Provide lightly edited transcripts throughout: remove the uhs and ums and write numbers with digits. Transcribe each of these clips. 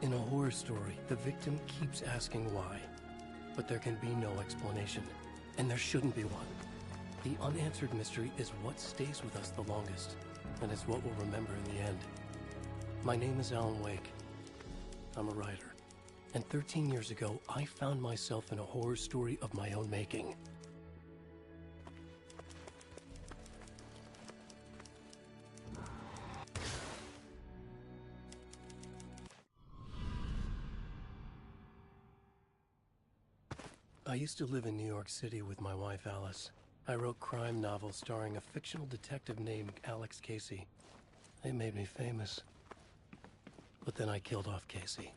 In a horror story, the victim keeps asking why, but there can be no explanation, and there shouldn't be one. The unanswered mystery is what stays with us the longest, and is what we'll remember in the end. My name is Alan Wake. I'm a writer, and 13 years ago, I found myself in a horror story of my own making. I used to live in New York City with my wife, Alice. I wrote crime novels starring a fictional detective named Alex Casey. They made me famous. But then I killed off Casey.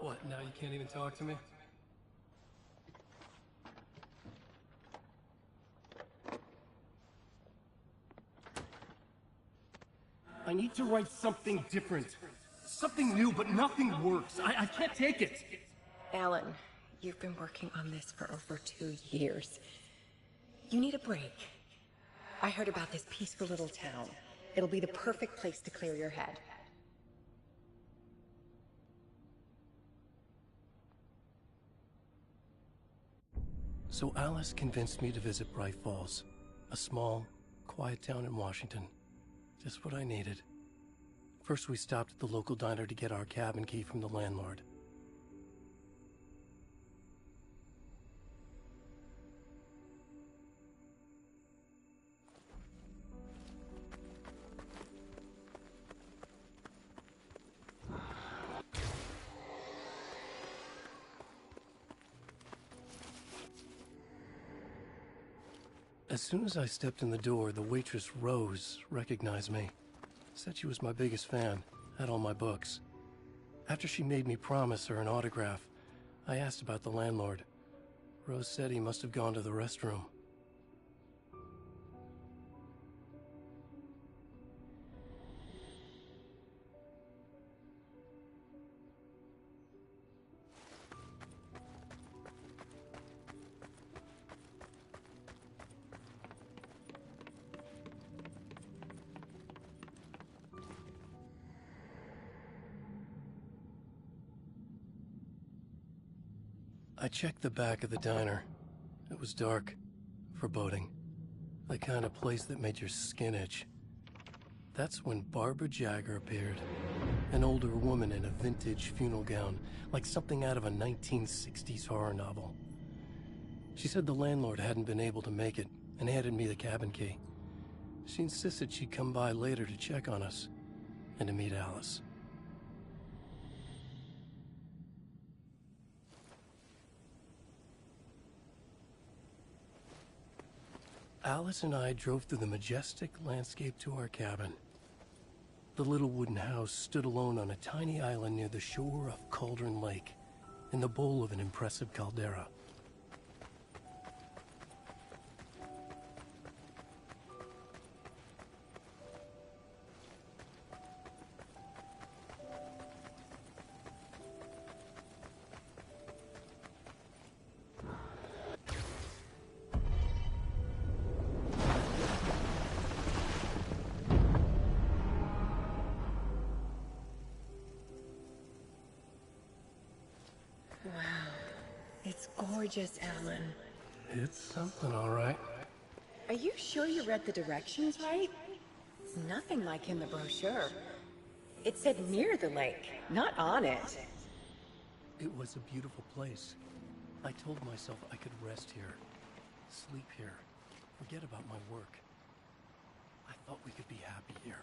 What, now you can't even talk to me? I need to write something different. Something new, but nothing works. I can't take it. Alan, you've been working on this for over 2 years. You need a break. I heard about this peaceful little town. It'll be the perfect place to clear your head. So Alice convinced me to visit Bright Falls, a small, quiet town in Washington. Just what I needed. First we stopped at the local diner to get our cabin key from the landlord. As soon as I stepped in the door, the waitress, Rose, recognized me. Said she was my biggest fan, had all my books. After she made me promise her an autograph, I asked about the landlord. Rose said he must have gone to the restroom. I checked the back of the diner. It was dark, foreboding. The kind of place that made your skin itch. That's when Barbara Jagger appeared. An older woman in a vintage funeral gown, like something out of a 1960s horror novel. She said the landlord hadn't been able to make it, and handed me the cabin key. She insisted she'd come by later to check on us, and to meet Alice. Alice and I drove through the majestic landscape to our cabin. The little wooden house stood alone on a tiny island near the shore of Cauldron Lake, in the bowl of an impressive caldera. Wow. It's gorgeous, Alan. It's something, all right. Are you sure you read the directions right? It's nothing like in the brochure. It said near the lake, not on it. It was a beautiful place. I told myself I could rest here, sleep here, forget about my work. I thought we could be happy here.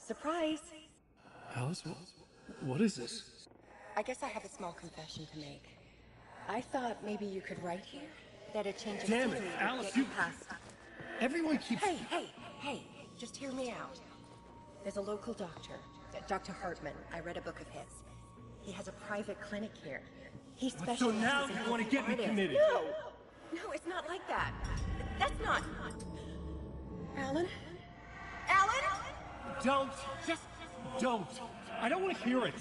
Surprise! Alice, what is this? I guess I have a small confession to make. I thought maybe you could write here. That a change of Damn it, scenery would Alice, get you... past. Everyone keeps... Hey, just hear me out. There's a local doctor, Dr. Hartman. I read a book of his. He has a private clinic here. He specializes So now in you want to get me artists. committed? No, it's not like that. That's not... Alan? Alan? Don't! Just don't! I don't want to hear it!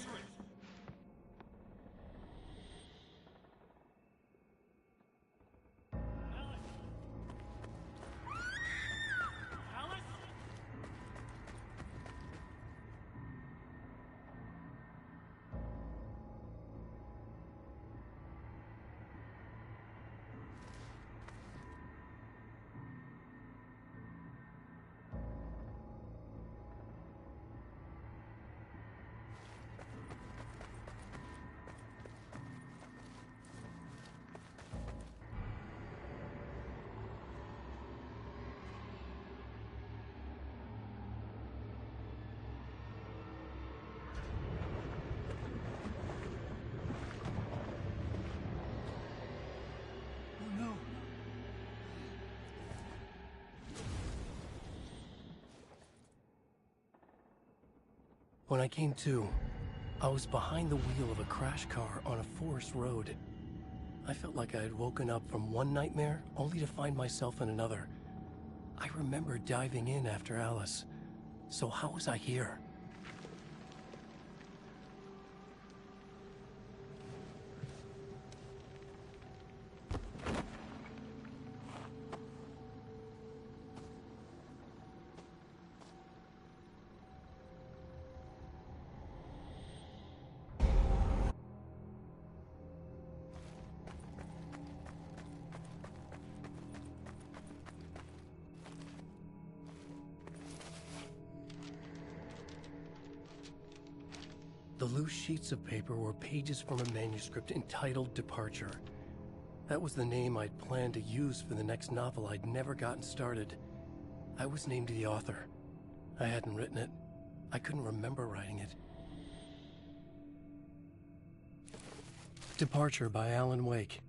When I came to, I was behind the wheel of a crash car on a forest road. I felt like I had woken up from one nightmare only to find myself in another. I remember diving in after Alice. So how was I here? The loose sheets of paper were pages from a manuscript entitled Departure. That was the name I'd planned to use for the next novel I'd never gotten started. I was named the author. I hadn't written it. I couldn't remember writing it. Departure by Alan Wake.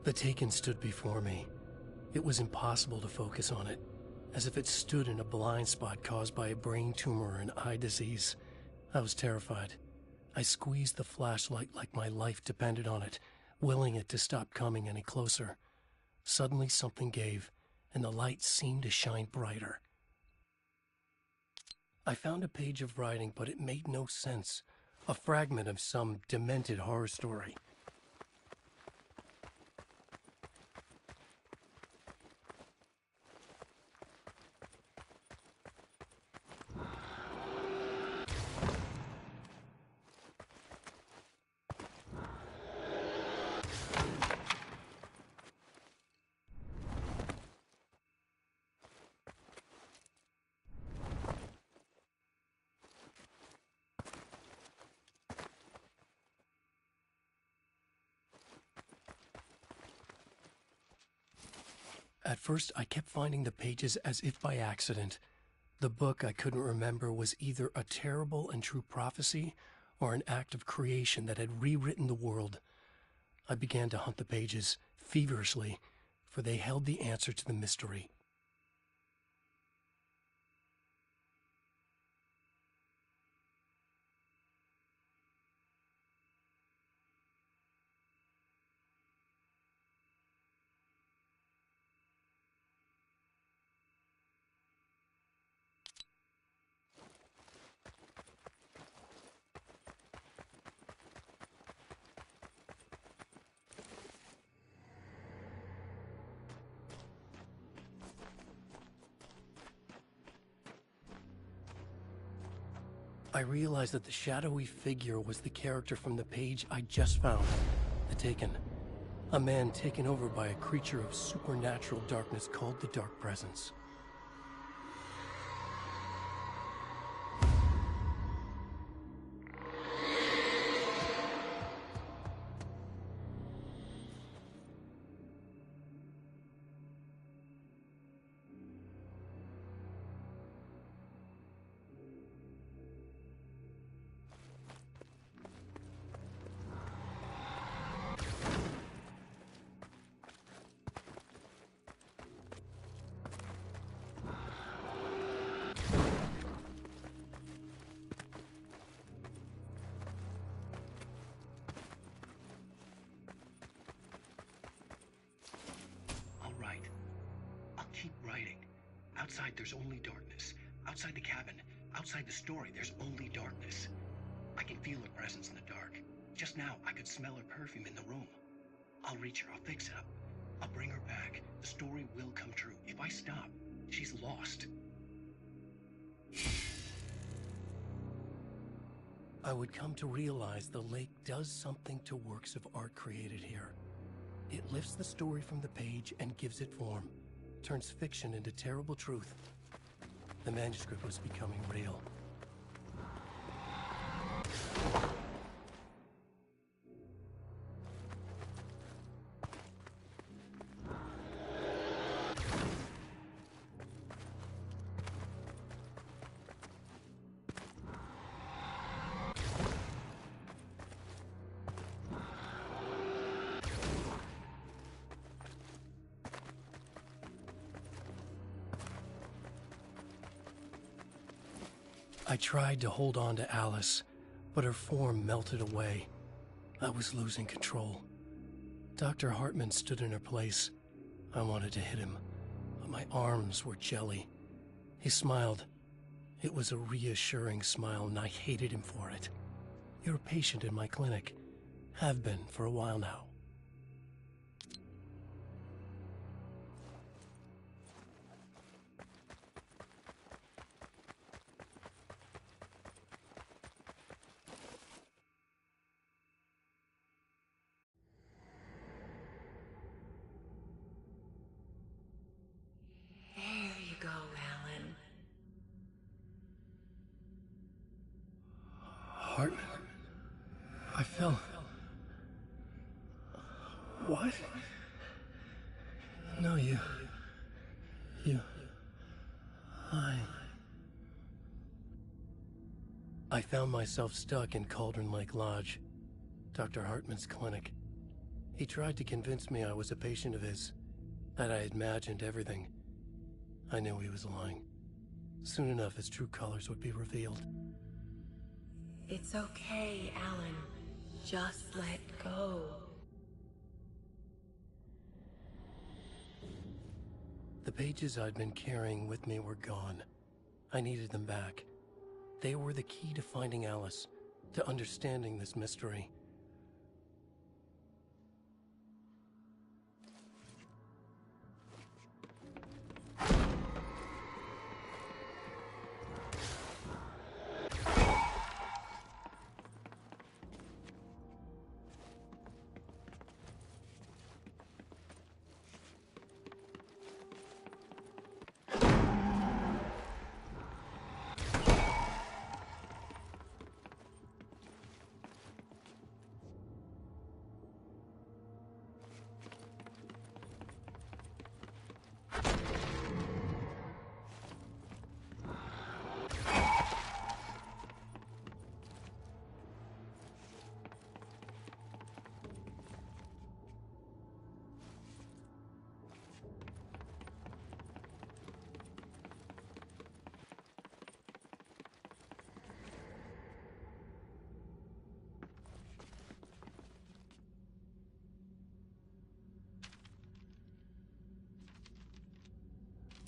The Taken stood before me. It was impossible to focus on it, as if it stood in a blind spot caused by a brain tumor and eye disease. I was terrified. I squeezed the flashlight like my life depended on it, willing it to stop coming any closer. Suddenly something gave, and the light seemed to shine brighter. I found a page of writing, but it made no sense. A fragment of some demented horror story. At first, I kept finding the pages as if by accident. The book I couldn't remember was either a terrible and true prophecy or an act of creation that had rewritten the world. I began to hunt the pages feverishly, for they held the answer to the mystery. I realized that the shadowy figure was the character from the page I just found. The Taken. A man taken over by a creature of supernatural darkness called the Dark Presence. Outside, there's only darkness. Outside the cabin, outside the story, there's only darkness. I can feel her presence in the dark. Just now, I could smell her perfume in the room. I'll reach her, I'll fix it up. I'll bring her back. The story will come true. If I stop, she's lost. I would come to realize the lake does something to works of art created here. It lifts the story from the page and gives it form. Turns fiction into terrible truth. The manuscript was becoming real. I tried to hold on to Alice, but her form melted away. I was losing control. Dr. Hartman stood in her place. I wanted to hit him, but my arms were jelly. He smiled. It was a reassuring smile, and I hated him for it. You're a patient in my clinic. Have been for a while now. Go, Alan. Hartman? I fell. What? No, you... I found myself stuck in Cauldron Lake Lodge, Dr. Hartman's clinic. He tried to convince me I was a patient of his, that I had imagined everything. I knew he was lying. Soon enough, his true colors would be revealed. It's okay, Alan. Just let go. The pages I'd been carrying with me were gone. I needed them back. They were the key to finding Alice, to understanding this mystery.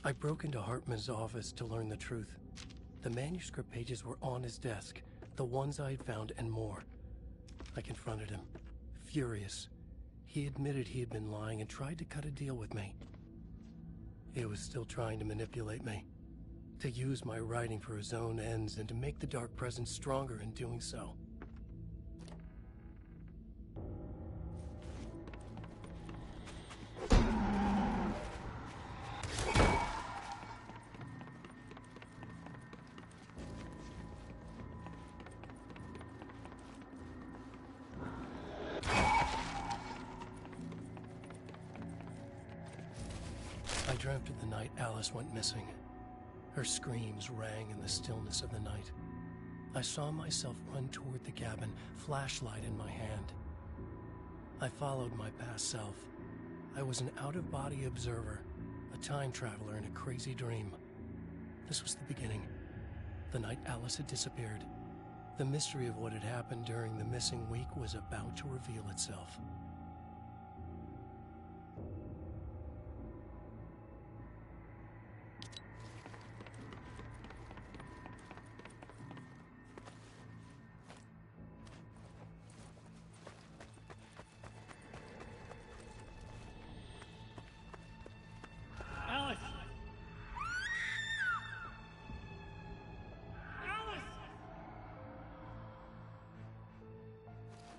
I broke into Hartman's office to learn the truth. The manuscript pages were on his desk, the ones I had found and more. I confronted him, furious. He admitted he had been lying and tried to cut a deal with me. He was still trying to manipulate me, To use my writing for his own ends and to make the dark presence stronger in doing so. I dreamt of the night Alice went missing. Her screams rang in the stillness of the night. I saw myself run toward the cabin, flashlight in my hand. I followed my past self. I was an out-of-body observer, a time traveler in a crazy dream. This was the beginning. The night Alice had disappeared. The mystery of what had happened during the missing week was about to reveal itself.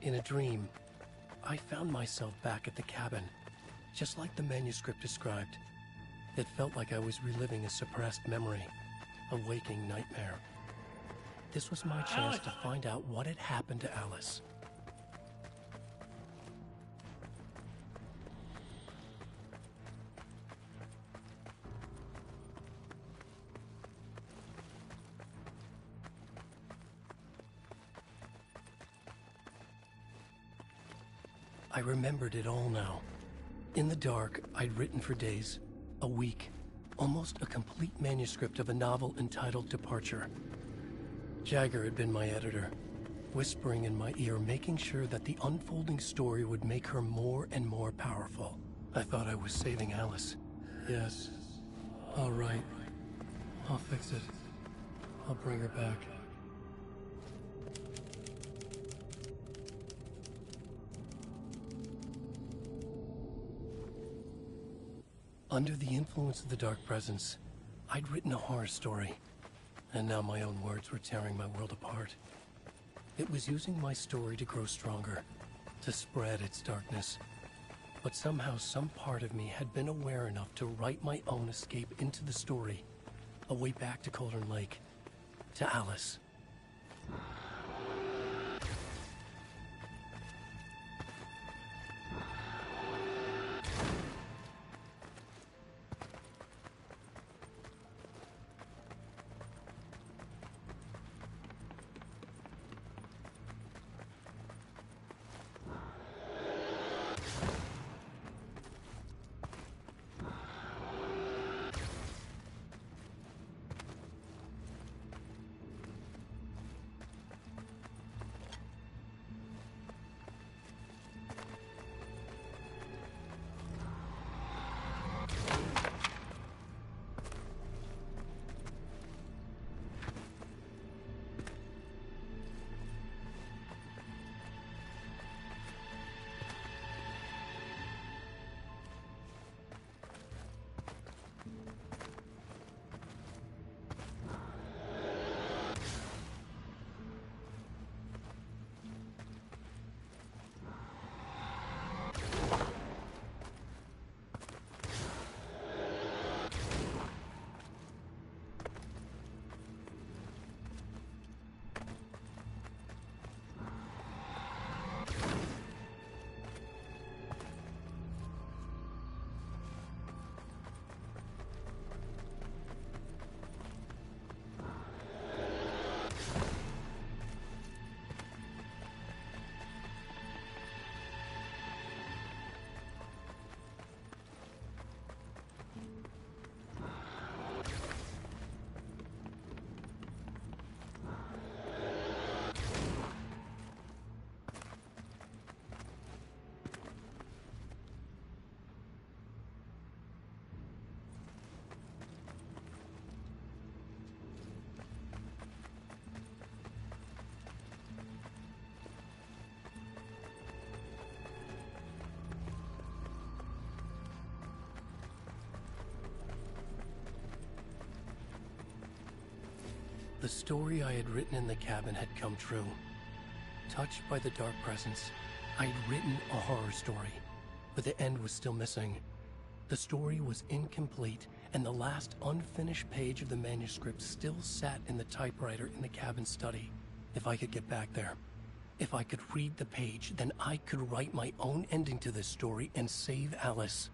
In a dream, I found myself back at the cabin, just like the manuscript described. It felt like I was reliving a suppressed memory, a waking nightmare. This was my chance to find out what had happened to Alice. I remembered it all now. In the dark, I'd written for days, a week, almost a complete manuscript of a novel entitled Departure. Jagger had been my editor, whispering in my ear, making sure that the unfolding story would make her more and more powerful. I thought I was saving Alice. Yes. All right. I'll fix it. I'll bring her back. Under the influence of the dark presence, I'd written a horror story, and now my own words were tearing my world apart. It was using my story to grow stronger, to spread its darkness. But somehow some part of me had been aware enough to write my own escape into the story, a way back to Cauldron Lake, to Alice. The story I had written in the cabin had come true. Touched by the dark presence, I had written a horror story, but the end was still missing. The story was incomplete, and the last unfinished page of the manuscript still sat in the typewriter in the cabin study. If I could get back there, if I could read the page, then I could write my own ending to this story and save Alice.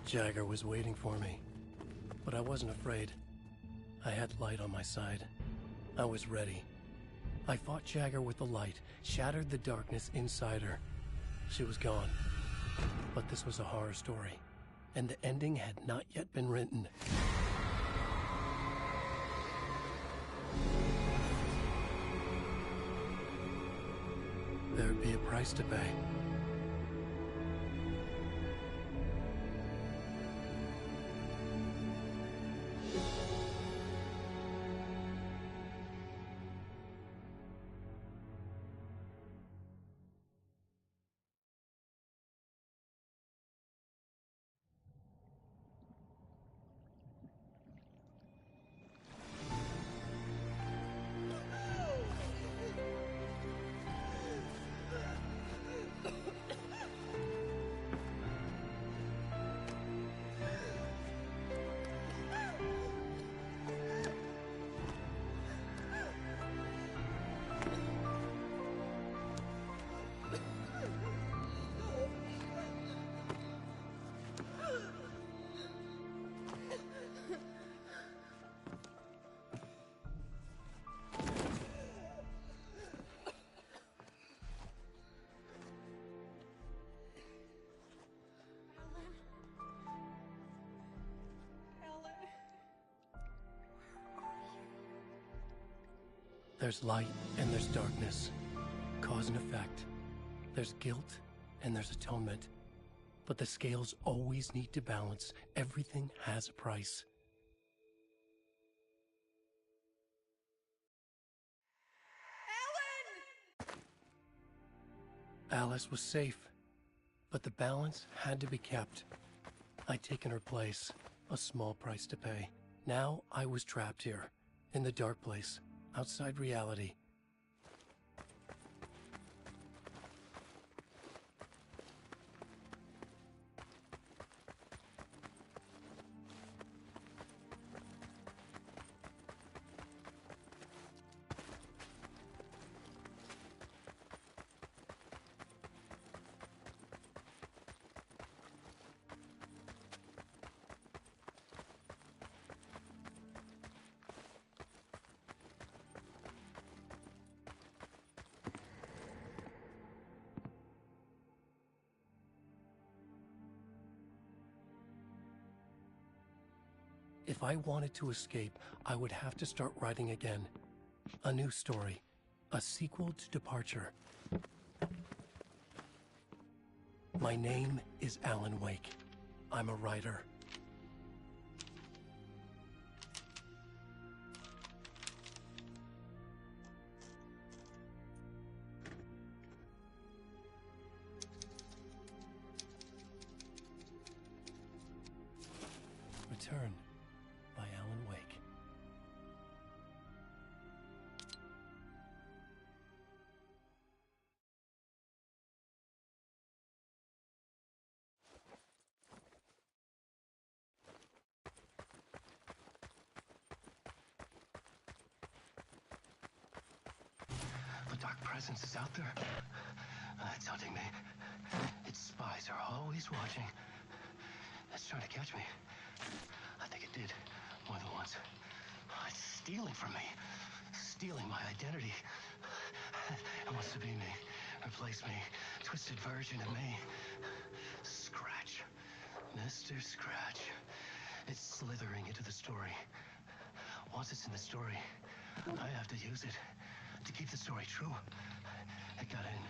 Jagger was waiting for me, but I wasn't afraid. I had light on my side. I was ready. I fought Jagger with the light, shattered the darkness inside her. She was gone. But this was a horror story, and the ending had not yet been written. There'd be a price to pay. There's light and there's darkness, cause and effect. There's guilt and there's atonement. But the scales always need to balance. Everything has a price. Alice was safe, but the balance had to be kept. I'd taken her place, a small price to pay. Now I was trapped here, in the dark place, outside reality. If I wanted to escape, I would have to start writing again. A new story. A sequel to Departure. My name is Alan Wake. I'm a writer. dark presence is out there. It's hunting me. Its spies are always watching. It's trying to catch me. I think it did more than once. It's stealing from me. Stealing my identity. It wants to be me. Replace me. Twisted version of me. Scratch. Mr. Scratch. It's slithering into the story. Once it's in the story, I have to use it to keep the story true. It got in.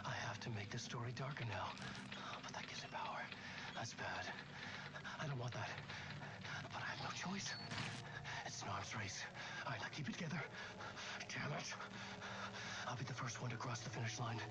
I have to make the story darker now. But that gives it power. That's bad. I don't want that. But I have no choice. It's an arms race. All right, now keep it together. Damn it. I'll be the first one to cross the finish line.